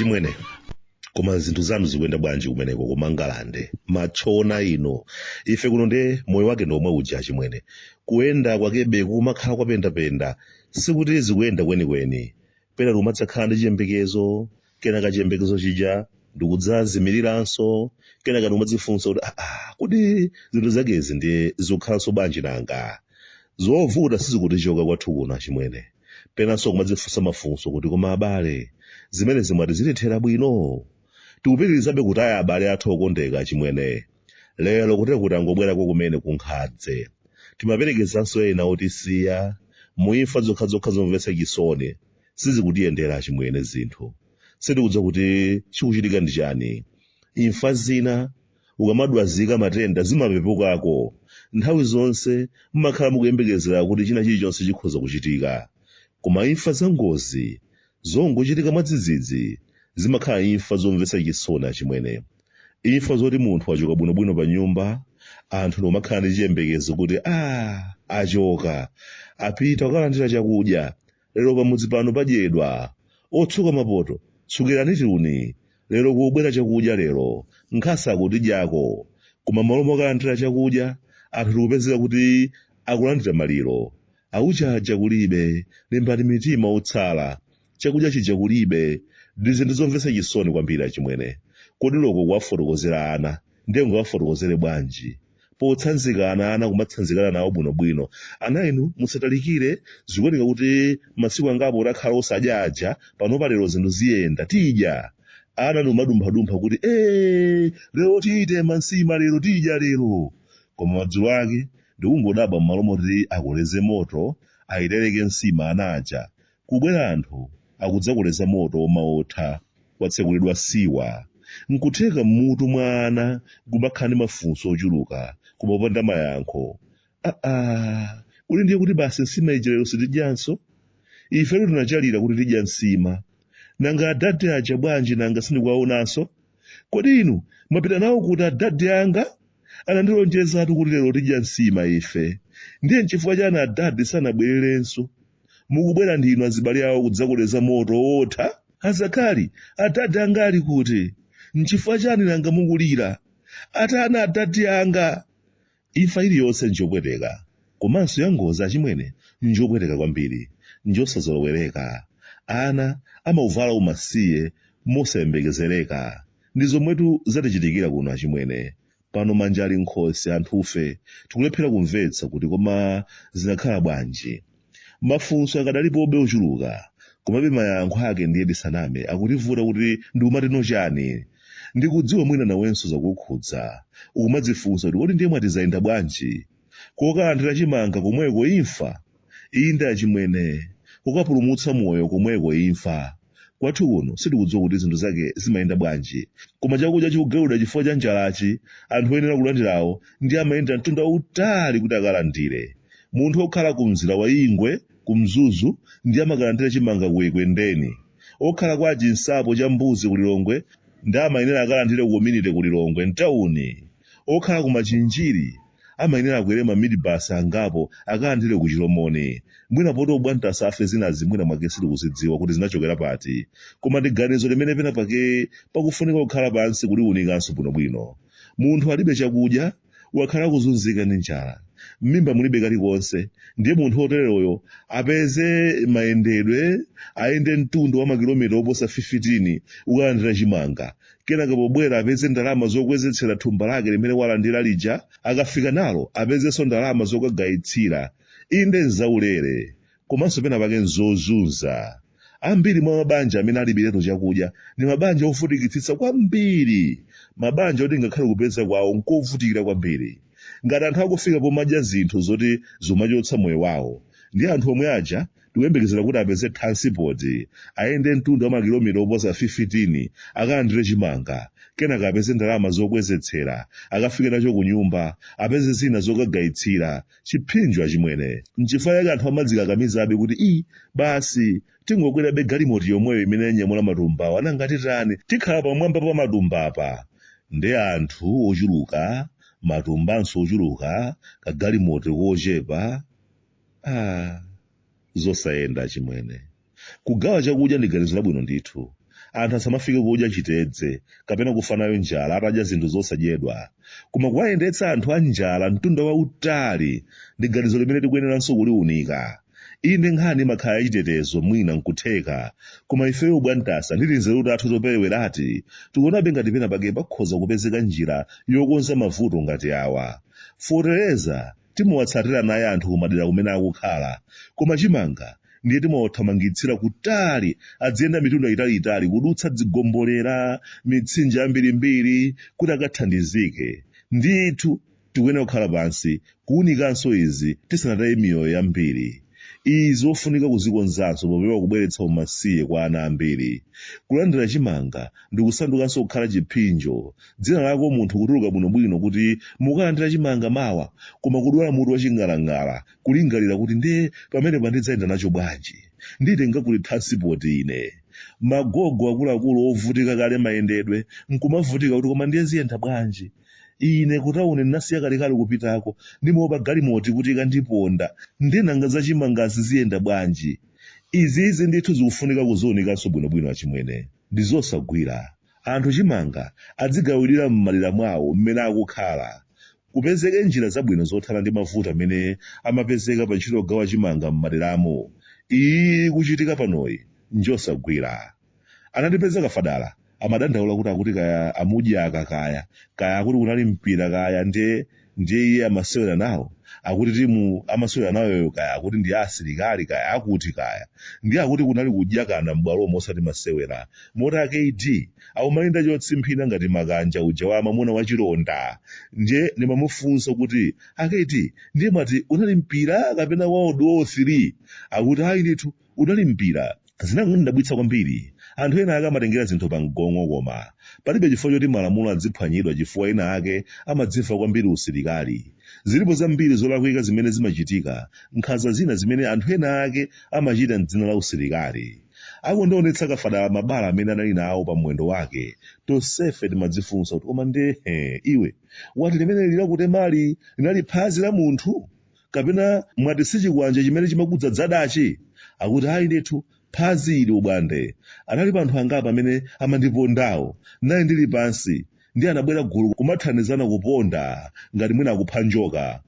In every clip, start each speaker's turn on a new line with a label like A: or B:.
A: achimwene koma zinthu zanu zikuyenda bwanji kumeneko kumangalande machona ino ife kuno nde moyo wake ndomwe uja achimwene kuyenda kwakebe kumakhala kwapendapenda sikuti zikuyenda kwenikweni pena lumatsakhala ndi chiyembekezo kenaka chiyembekezo chija ndikudzazimiriranso kenaka ndiumadzifunsa kuti kuti zinthu zakezi ndiye zikukhalanso bwanji nanga zovuta sizikutichoka kwathu kuno achimwene penanso kumadzifunsa mafunso kuti koma abale zimene zimati zitithera bwino tikupitirizabe kutaya abale athu okondeka achimwene lero kuti angobwerako kumene kunkhadze timaperekezanso ena otisiya muimfa zokhazokha zomvetsa chisoni sizikutiyendera achimwene zinthu sitikudziwa kuti chikuchitika ndi chani imfa zina ukamadwazika matenda zimapepukako nthawi zonse mmakhala mukuyembekezera kuti china chilichonse chikhoza kuchitika koma imfa za ngozi zongochitika mwadzidzidzi zimakhala imfa zomvetsa chisoni achimwene imfa zoti munthu achoka bwinobwino pa nyumba anthu nomakhala ndi chiyembekezo kuti achoka apita kukalandira chakudya lero pamudzi pano padyedwa otsuka mapoto tsukirani tiuni lero kubwera chakudya lero nkhasa akutidyako koma malo mokalandira chakudya anthu tikupezeka kuti akulandira maliro auchaja kulibe limbani mitima otsala chakudya chija kulibe ndi zinthu zomvetsa chisoni kwambiri achimwene kodi loko kuwafotokozera ana ndiye ngowafotokozere bwanji potsanzikana ana kumatsanzikana nawo bwinobwino ana inu musatalikire zikuoneka kuti masiku angapo utakhala osadya aja panopa lero zinthu ziyenda tidya ana ndiumadumphadumpha kuti lero tiite mansima lero tidya lero koma madzulo ake ndikungodabwa m'malo moti akoleze moto ayitereke nsima ana aja kubwera anthu akudzakoleza moto omaotha watsekulidwa siwa nkutheka mmutu mwa ana kumakhala ndi mafunso ochuluka koma opanda mayankho kuti ndiye kuti basi nsima ija lero sitidyanso ifetu tinachalira kuti tidya nsima nanga adade aja bwanji nanga sindikuwaonanso kodi inu mwapita nawo kuti adade anga anandilonjezatu kuti lero tidya nsima ife ndiye nchifukwa chani adade sanabwererenso mukubwera ndinu azibale awo kudzakoleza moto otha azakhali adade anga ali kuti nchifukwa chani nanga mukulira atana adade anga imfa iliyonse njopweteka komanso yangozi achimwene njopweteka kwambiri njosazolowereka ana amauvala umasiye mosayembekezereka ndi zomwetu zatichitikira kuno achimwene pano manja ali nkhosi anthufe tikulephera kumvetsa kuti koma zinakhala bwanji mafunso akadalipobe ochuluka komabe mayankho ake ndiye disaname akutivuta kuti ndiumatino chani ndikudziwa mwina nawenso zakukhudza ukumadzifunsa kuti kodi ndiye mwatizayenda bwanji kokalandira chimanga komweko imfa inde achimwene kukapulumutsa moyo komweko imfa kwathu kuno sitikudziwa kuti zinthu zake zimayenda bwanji koma chakudya chikugawidwa chifukwa cha njalachi anthu oyenera kulandirawo ndi amayenda mtunda utali kuti akalandire munthu okhala kumzira wa ingwe kumzuzu ndi amakalandira chimanga kuikwendeni okhala kwa chinsapo cha mbuzi kulilongwe ndi amayenera akalandire kukominite kulilongwe mtawuni okhala kumachinjiri amayenera akwere mamidibasi angapo akalandire kuchilomoni mwina poto obwanta afe zinazi mwina mwake sitikuzidziwa kuti zinachokera pati koma ndi ganizo limene pena pake pakufunika kukhala pansi kuti unikanso bwinobwino munthu alibe chakudya wakhala kuzunzika ndi njala m'mimba mulibe kalikonse ndiye munthu otereroyo apeze mayendedwe ayende mtundu wa makilomita oposa 15 ukalandira chimanga kenaka pobwera apeze ndalama zokwezetsera thumba lake limene walandira lija akafika nalo apezenso ndalama zokagayitsira inde nzaulere komanso pena pake nzozunza ambiri mwa mabanja amene alibiretu chakudya ndi mabanja ovutikitsitsa kwambiri mabanja oti ngakhale kupeza kwawo nkovutikira kwambiri ngati anthu akufika pomadya zinthu zoti zomachotsa moyo wawo ndi anthu omwe aja tikuyembekezera kuti apeze transport ayende mtunda wa makilomita oposa 15 akalandire chimanga kenaka apeze ndalama zokwezetsera akafike nacho ku nyumba apeze zina zokagayitsira chiphinjo achimwene nchifukwa chake anthu amadzikakamizabe kuti basi tingokwerabe galimoti yomweyo imene yanyamula matumbawo anangati tani tikhala pamwamba pa matumbapa ndi anthu ochuluka matumbanso ochuluka kagalimoti kochepa zosayenda chimwene kugawa chakudya ndi ganizo labwino ndithu anthu asamafike kudya chitedze kapena kufa nayo njala atadya zinthu zosadyedwa. Koma kuwayendetsa anthu a njala mtunda wautali ndi ganizo limene tikuyeneranso kuliunika. Inde nkhani makhala yachitetezo mwina nkutheka, koma ifeyo bwantasa ndili nzeru tathu toperewerati tikuonabe ngati pena pake pakhoza kupezeka njira yokonza mavuto ngati awa. Fortaleza timawatsatira naye anthu kumadera kumene akukhala, koma chimanga ndiye timawathamangitsira kutali adziyenda mitunda italiitali kudutsa dzigombolera mitsinje yambirimbiri kuti akathandizike. Ndithu tikuyenera kukhala pansi kuwunikanso izi tisanataye miyoyo yambiri. Izi zofunika kuzikonzanso popewa kubweretsa umasiye kwa ana ambiri. Kulandira chimanga ndi kusandukanso kukhala chiphinjo. Dzina lako munthu kutuluka bwinobwino kuti mukalandira chimanga mawa, koma kudwala mutu waching'alang'ala kulingalira kuti nde pamene pandidzayenda nacho bwanji, nditenga kuti transport ine. Magogo akuluakulu ovutika kale mayendedwe nkumavutika kuti koma ndiye ziyenda bwanji. Ine kutaone ndinasiya kalekale kupitako ndimaopa galimoti kuti ikandiponda ndenanga za chimangazi ziyenda bwanji. Izi ndithu zikufunika kuziwunikanso bwinobwino achimwene. Ndi zosagwira anthu chimanga adzigawirira m'malira mwawo mmene akukhala. Kupezeke njira zabwino zothana ndi mavuto amene amapezeka pa ntchito yogawa chimanga m'maderamo. Iyi kuchitika panoyi njosagwira. Anandipeza kafadala amadandaula kuti akuti kaya amudyaka kaya akuti kunali mpira kaya ndiye iye amasewera nawo, akuti timu amasewera nawoyo kaya akuti ndi asilikali kaya akuti kaya ndiye akuti kunali kudyakana m'bwalomo osati masewera. Mota KD akumayenda chotsimphina ngati makanja uja wa mamuna wachilonda. Ndiye ndimamufunsa kuti aketi ndiye mwati unali mpira kapena World War 3? Akuti hayi ndithu unali mpira. Zinandidabwitsa kwambiri. Anthu ena ake amatengera zinthu pa mgongo koma palibe chifukwa choti malamulo adziphwanyidwa chifukwa ena ake amadzimva kwambiri usilikali. Zilipo zambiri zolakwika zimene zimachitika, nkhanza zina zimene anthu ena ake amachita m'dzina la usilikali. Akundionetsa kafadala mabala amene anali nawo pa mwendo wake. Tonsefe timadzifunsa kuti koma ndehe iwe wati limene lilakutemali linali phazi la munthu kapena mwati sichikwanja chimene chimakudzadzadachi? Akuti hayi ndithu phazi ili ubwande. Anali panthu angapo amene amandipondawo naye ndili pansi ndiye anabwera gulu kumathandizana kuponda ngati mwina akupha njoka.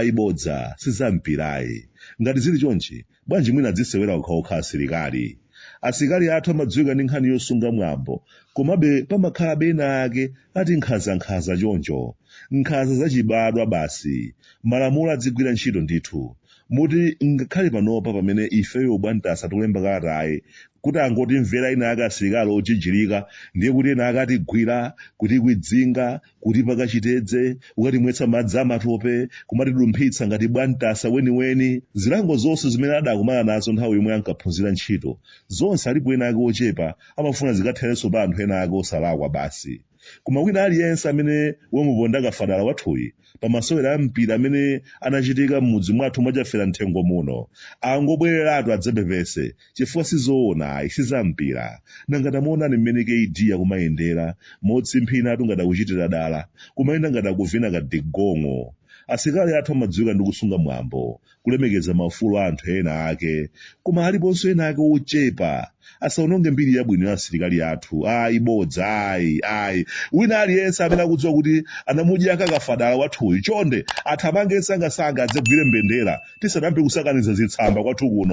A: Ibodza sizampirayi. Ngati zili chonchi bwanji mwina adzisewera okhaokha asilikali. Asilikali athu amadziwika ndi nkhani yosunga mwambo, komabe pamakhalabe ena ake ati nkhanza choncho. Nkhanza zachibadwa basi. Malamulo adzigwira ntchito ndithu. Muti ngakhale panopa pamene ifeyo bwantasa tikulemba kalatayi kuti angoti mvera ina ake asilikali ochijirika ndiye kuti ena ake atigwira kuti kuidzinga kuti pakachitedze ukatimwetsa madzi amatope kumatidumphitsa ngati bwantasa weniweni. Zilango zonse zimene adakumana nazo nthawi yomwe ankaphunzira ntchito zonse alipo ena ake ochepa amafuna zikathalenso pa anthu ena ake osalakwa basi. Koma wina aliyense amene wamuponda kafadala wathuyi pamasewera a mpira amene anachitika m'mudzi mwathu mwachafera mthengo muno angobwereratu adzapepese chifukwa sizoona sizampira. Nanga tamuonani mmene KD akumayendera motsimphina atu ngati akuchitira dala kumayenda ngati akuvina kadigong'o. Asilikali athu amadziwika ndi kusunga mwambo, kulemekeza maufulu a anthu ena ake, koma aliponso ena ake ochepa. Asaononge mbiri yabwino ya asilikali athu. Ibodza wina aliyense amene akudziwa kuti anamudyaka kafadala wathuyu chonde athamange sangasanga adzagwire mbendera tisanambe kusakaniza zitsamba kwathu kuno.